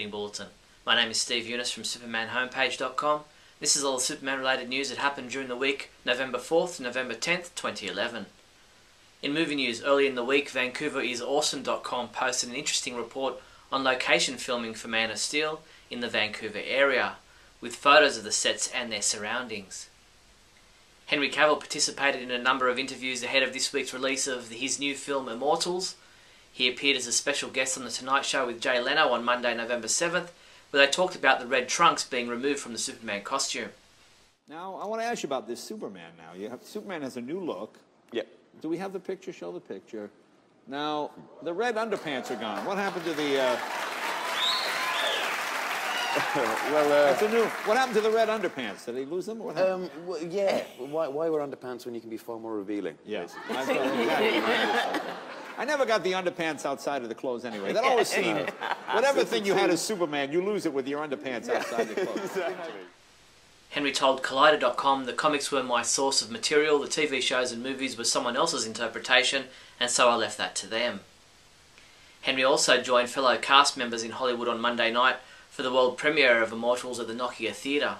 Bulletin. My name is Steve Younis from supermanhomepage.com. This is all the Superman related news that happened during the week, November 4th to November 10th, 2011. In movie news, early in the week, VancouverIsAwesome.com posted an interesting report on location filming for Man of Steel in the Vancouver area, with photos of the sets and their surroundings. Henry Cavill participated in a number of interviews ahead of this week's release of his new film Immortals. He appeared as a special guest on The Tonight Show with Jay Leno on Monday, November 7th, where they talked about the red trunks being removed from the Superman costume. Now, I want to ask you about this Superman now. Superman has a new look. Yep. Do we have the picture? Show the picture. Now, the red underpants are gone. What happened to the... That's a new... What happened to the red underpants? Did they lose them? What happened? Well, yeah. Why wear underpants when you can be far more revealing? Yes. I never got the underpants outside of the clothes anyway. That always seemed... Whatever thing you had as Superman, you lose it with your underpants outside the clothes. Exactly. Henry told Collider.com the comics were my source of material, the TV shows and movies were someone else's interpretation, and so I left that to them. Henry also joined fellow cast members in Hollywood on Monday night for the world premiere of Immortals at the Nokia Theatre.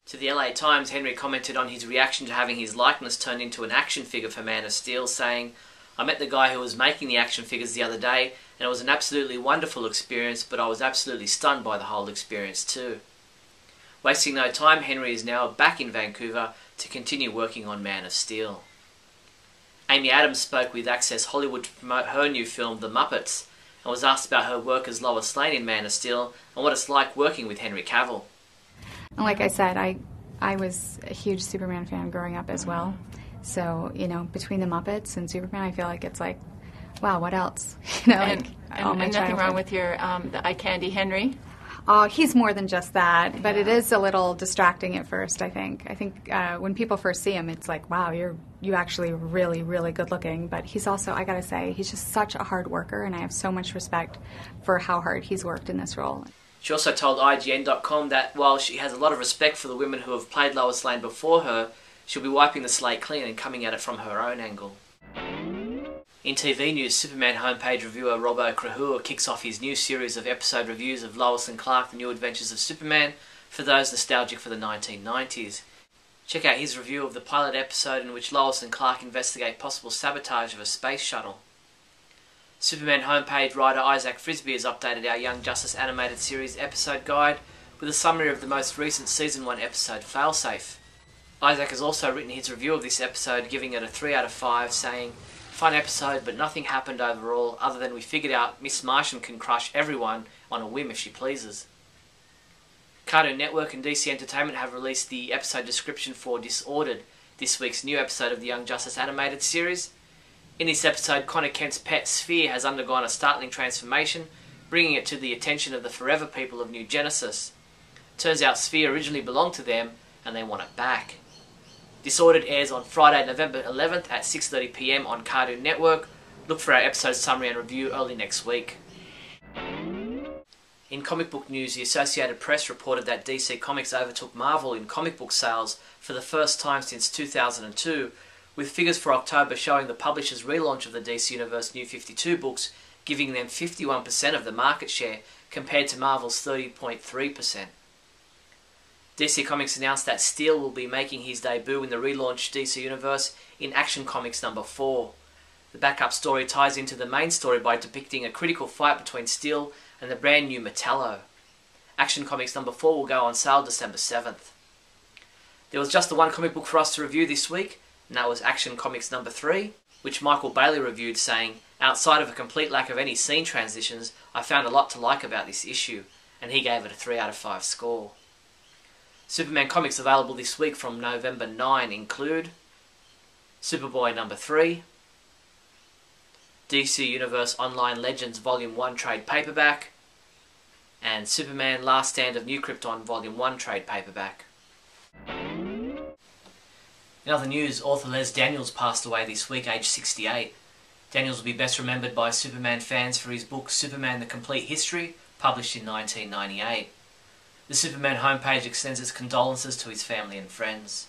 To the LA Times, Henry commented on his reaction to having his likeness turned into an action figure for Man of Steel, saying, "I met the guy who was making the action figures the other day, and it was an absolutely wonderful experience, but I was absolutely stunned by the whole experience too." Wasting no time, Henry is now back in Vancouver to continue working on Man of Steel. Amy Adams spoke with Access Hollywood to promote her new film, The Muppets, and was asked about her work as Lois Lane in Man of Steel and what it's like working with Henry Cavill. Like I said, I was a huge Superman fan growing up as well. So, you know, between the Muppets and Superman, I feel like it's like, wow, what else? You know, and nothing wrong with your the eye candy Henry? He's more than just that, but it is a little distracting at first, I think. I think when people first see him, it's like, wow, you actually really, really good looking. But he's also, I gotta say, he's just such a hard worker, and I have so much respect for how hard he's worked in this role. She also told IGN.com that while she has a lot of respect for the women who have played Lois Lane before her, she'll be wiping the slate clean and coming at it from her own angle. In TV news, Superman homepage reviewer Robbo Krahua kicks off his new series of episode reviews of Lois and Clark, The New Adventures of Superman, for those nostalgic for the 1990s. Check out his review of the pilot episode in which Lois and Clark investigate possible sabotage of a space shuttle. Superman homepage writer Isaac Frisby has updated our Young Justice animated series episode guide with a summary of the most recent Season 1 episode, Failsafe. Isaac has also written his review of this episode, giving it a 3 out of 5, saying, "Fun episode, but nothing happened overall other than we figured out Miss Martian can crush everyone on a whim if she pleases." Cartoon Network and DC Entertainment have released the episode description for Disordered, this week's new episode of the Young Justice animated series. In this episode, Connor Kent's pet Sphere has undergone a startling transformation, bringing it to the attention of the Forever people of New Genesis. Turns out Sphere originally belonged to them, and they want it back. Disordered airs on Friday, November 11th at 6:30 PM on Cartoon Network. Look for our episode summary and review early next week. In comic book news, the Associated Press reported that DC Comics overtook Marvel in comic book sales for the first time since 2002, with figures for October showing the publisher's relaunch of the DC Universe New 52 books giving them 51% of the market share compared to Marvel's 30.3%. DC Comics announced that Steel will be making his debut in the relaunched DC Universe in Action Comics number 4. The backup story ties into the main story by depicting a critical fight between Steel and the brand new Metallo. Action Comics number 4 will go on sale December 7th. There was just the one comic book for us to review this week, and that was Action Comics number 3, which Michael Bailey reviewed, saying, "Outside of a complete lack of any scene transitions, I found a lot to like about this issue," and he gave it a 3 out of 5 score. Superman comics available this week from November 9 include Superboy number 3, DC Universe Online Legends Volume 1 trade paperback, and Superman Last Stand of New Krypton Volume 1 trade paperback. In other news, author Les Daniels passed away this week, aged 68. Daniels will be best remembered by Superman fans for his book Superman the Complete History, published in 1998. The Superman homepage extends its condolences to his family and friends.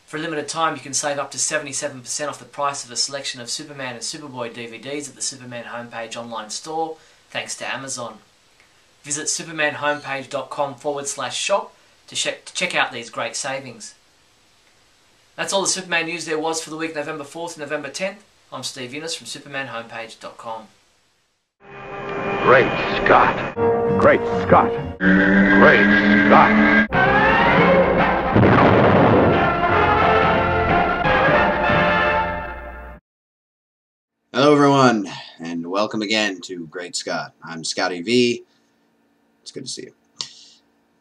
For a limited time, you can save up to 77% off the price of a selection of Superman and Superboy DVDs at the Superman homepage online store, thanks to Amazon. Visit supermanhomepage.com/shop to check out these great savings. That's all the Superman news there was for the week November 4th and November 10th. I'm Steve Younis from supermanhomepage.com. Great Scott. Great Scott. Great Scott. Hello everyone, and welcome again to Great Scott. I'm Scotty V. It's good to see you.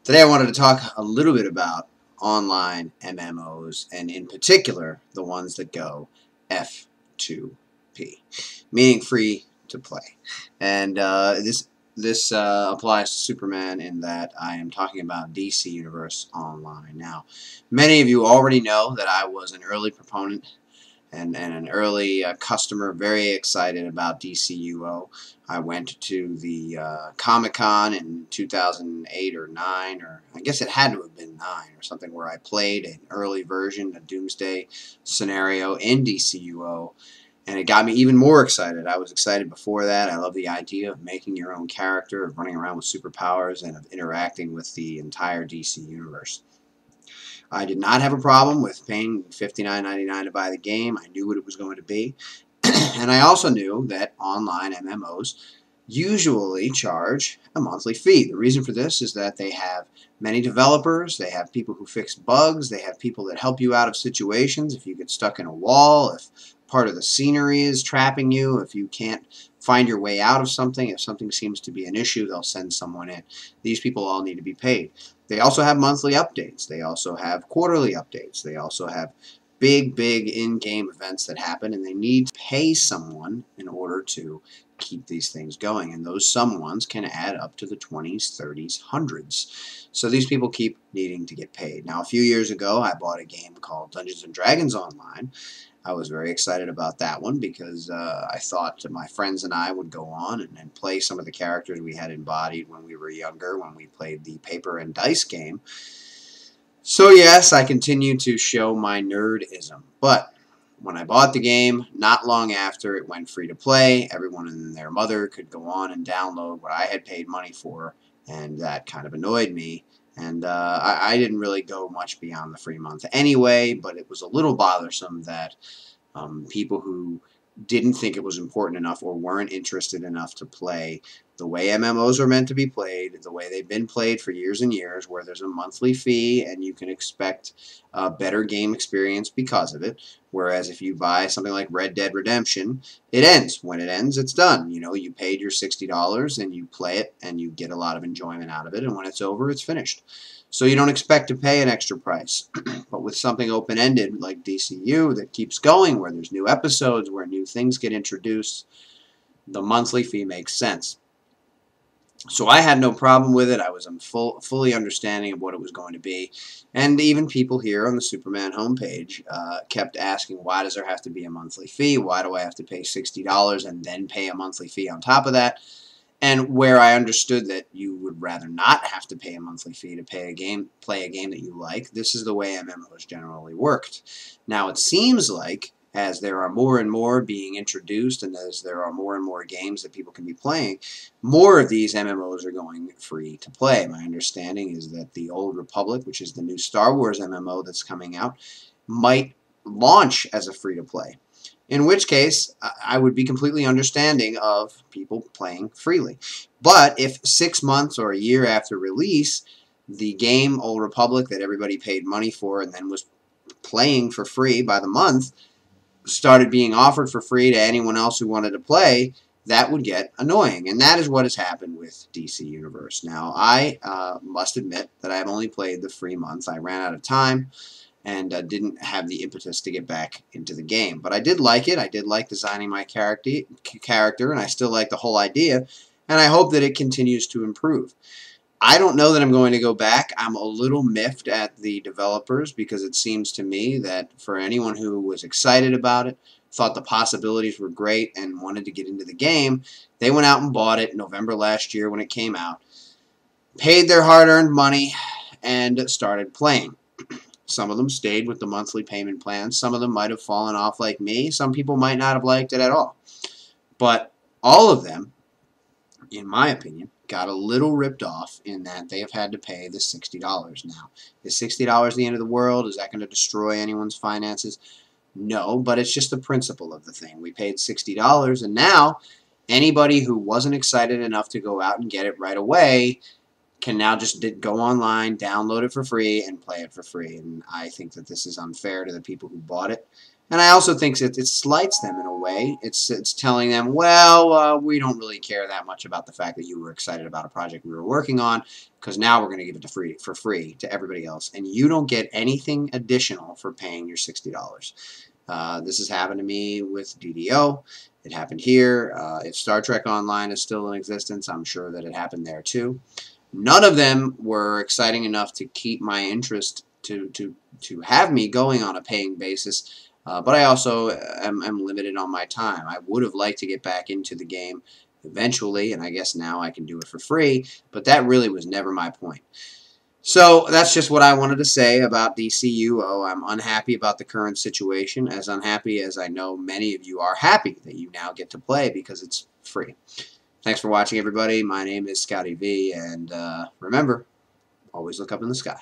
Today I wanted to talk a little bit about online MMOs, and in particular, the ones that go F2P, meaning free to play. And this applies to Superman in that I am talking about DC Universe Online. Now, many of you already know that I was an early proponent and an early customer, very excited about DCUO. I went to the Comic-Con in 2008 or 9, or I guess it had to have been 9 or something, where I played an early version, a Doomsday scenario in DCUO, and it got me even more excited. I was excited before that. I love the idea of making your own character, of running around with superpowers, and of interacting with the entire DC universe. I did not have a problem with paying $59.99 to buy the game. I knew what it was going to be. And I also knew that online MMOs usually charge a monthly fee. The reason for this is that they have many developers, they have people who fix bugs, they have people that help you out of situations if you get stuck in a wall, if part of the scenery is trapping you, if you can't find your way out of something, if something seems to be an issue, they'll send someone in. These people all need to be paid. They also have monthly updates. They also have quarterly updates. They also have big in-game events that happen, and they need to pay someone in order to keep these things going. And those someones can add up to the 20s, 30s, hundreds. So these people keep needing to get paid. Now, a few years ago, I bought a game called Dungeons & Dragons Online. I was very excited about that one because I thought that my friends and I would go on and play some of the characters we had embodied when we were younger, when we played the paper and dice game. So yes, I continue to show my nerdism. But when I bought the game, not long after it went free to play, everyone and their mother could go on and download what I had paid money for, and that kind of annoyed me. And I didn't really go much beyond the free month anyway, but it was a little bothersome that people who didn't think it was important enough or weren't interested enough to play the way MMOs are meant to be played, the way they've been played for years and years, where there's a monthly fee and you can expect a better game experience because of it. Whereas if you buy something like Red Dead Redemption, it ends. When it ends, it's done. You know, you paid your $60 and you play it and you get a lot of enjoyment out of it, and when it's over, it's finished. So you don't expect to pay an extra price. But with something open-ended like DCU that keeps going, where there's new episodes, where new things get introduced, the monthly fee makes sense. So I had no problem with it. I was fully understanding of what it was going to be. And even people here on the Superman homepage kept asking, why does there have to be a monthly fee? Why do I have to pay $60 and then pay a monthly fee on top of that? And where I understood that you would rather not have to pay a monthly fee to play a game that you like, this is the way MMOs generally worked. Now it seems like, as there are more and more being introduced, and as there are more and more games that people can be playing, more of these MMOs are going free to play. My understanding is that the Old Republic, which is the new Star Wars MMO that's coming out, might launch as a free-to-play. In which case, I would be completely understanding of people playing freely. But if 6 months or a year after release, the game Old Republic that everybody paid money for and then was playing for free by the month started being offered for free to anyone else who wanted to play, that would get annoying. And that is what has happened with DC Universe. Now, I must admit that I have only played the free month. I ran out of time and didn't have the impetus to get back into the game. But I did like it. I did like designing my character, and I still like the whole idea, and I hope that it continues to improve. I don't know that I'm going to go back. I'm a little miffed at the developers because it seems to me that for anyone who was excited about it, thought the possibilities were great, and wanted to get into the game, they went out and bought it November last year when it came out, paid their hard-earned money, and started playing. Some of them stayed with the monthly payment plan. Some of them might have fallen off like me. Some people might not have liked it at all. But all of them, in my opinion, got a little ripped off in that they have had to pay the $60 now. Is $60 the end of the world? Is that going to destroy anyone's finances? No, but it's just the principle of the thing. We paid $60, and now anybody who wasn't excited enough to go out and get it right away can now just go online, download it for free, and play it for free. And I think that this is unfair to the people who bought it. And I also think that it slights them in a way. It's telling them, well, we don't really care that much about the fact that you were excited about a project we were working on, because now we're going to give it for free to everybody else. And you don't get anything additional for paying your $60. This has happened to me with DDO. It happened here. If Star Trek Online is still in existence, I'm sure that it happened there too. None of them were exciting enough to keep my interest to have me going on a paying basis. But I also am limited on my time. I would have liked to get back into the game eventually, and I guess now I can do it for free, but that really was never my point. So that's just what I wanted to say about DCUO. I'm unhappy about the current situation, as unhappy as I know many of you are happy that you now get to play because it's free. Thanks for watching, everybody. My name is Scotty V, and remember, always look up in the sky.